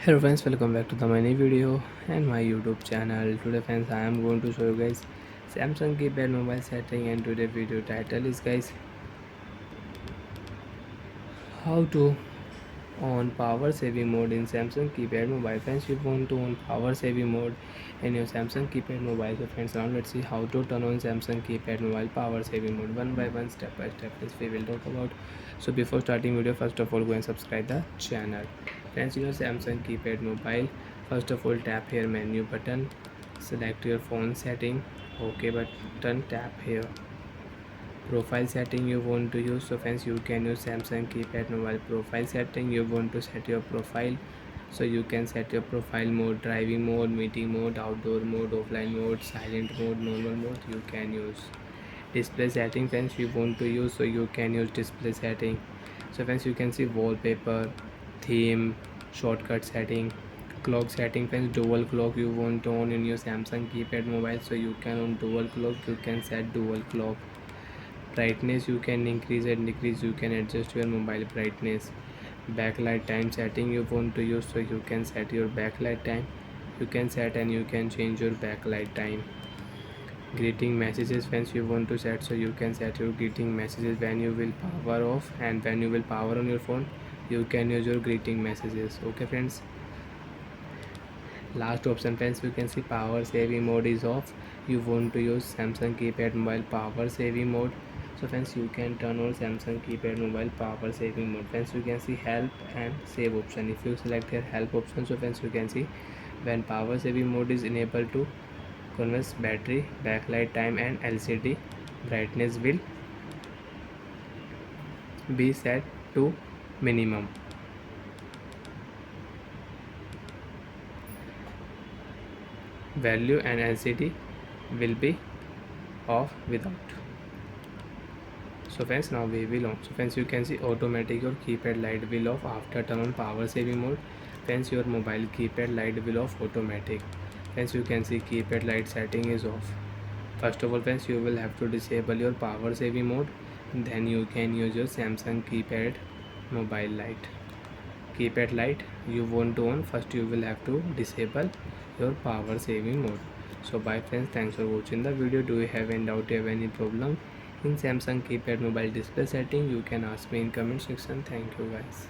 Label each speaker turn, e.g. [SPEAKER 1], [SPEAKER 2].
[SPEAKER 1] Hello friends, welcome back to the my new video and my YouTube channel. Today friends, I am going to show you guys Samsung keypad mobile setting, and today video title is guys how to on power saving mode in Samsung keypad mobile. Friends, you want to on power saving mode in your Samsung keypad mobile. So friends, now let's see how to turn on Samsung keypad mobile power saving mode one by one, step by step. Friends, we will talk about. So before starting video, first of all, go and subscribe the channel. Friends, in your Samsung keypad mobile, first of all, tap here menu button, select your phone setting, OK button, tap here profile setting you want to use. So friends, you can use Samsung keypad mobile profile setting. You want to set your profile, so you can set your profile mode, driving mode, meeting mode, outdoor mode, offline mode, silent mode, normal mode. You can use display setting. Friends, you want to use, so you can use display setting. So friends, you can see wallpaper, theme, shortcut setting, clock setting. Friends, dual clock you want to on in your Samsung keypad mobile, so you can on dual clock. You can set dual clock. Brightness you can increase and decrease. You can adjust your mobile brightness. Backlight time setting you want to use, so you can set your backlight time. You can set and you can change your backlight time. Greeting messages, friends, you want to set, so you can set your greeting messages when you will power off, and when you will power on your phone you can use your greeting messages. Okay friends, last option friends, you can see power saving mode is off. You want to use Samsung keypad mobile power saving mode. So friends, you can turn on Samsung keypad mobile power saving mode. Friends, you can see help and save option. If you select here help option, so friends, you can see when power saving mode is enabled to converse battery, backlight time and LCD brightness will be set to minimum. Value and LCD will be off without. So friends, now we will on. So friends, you can see automatic your keypad light will off after turn on power saving mode. Friends, your mobile keypad light will off automatic. Friends, you can see keypad light setting is off. First of all friends, you will have to disable your power saving mode, then you can use your Samsung keypad mobile light. Keypad light you want to on, first you will have to disable your power saving mode. So bye friends, thanks for watching the video. Do you have any doubt, you have any problem in Samsung keypad mobile display setting, you can ask me in comment section. Thank you guys.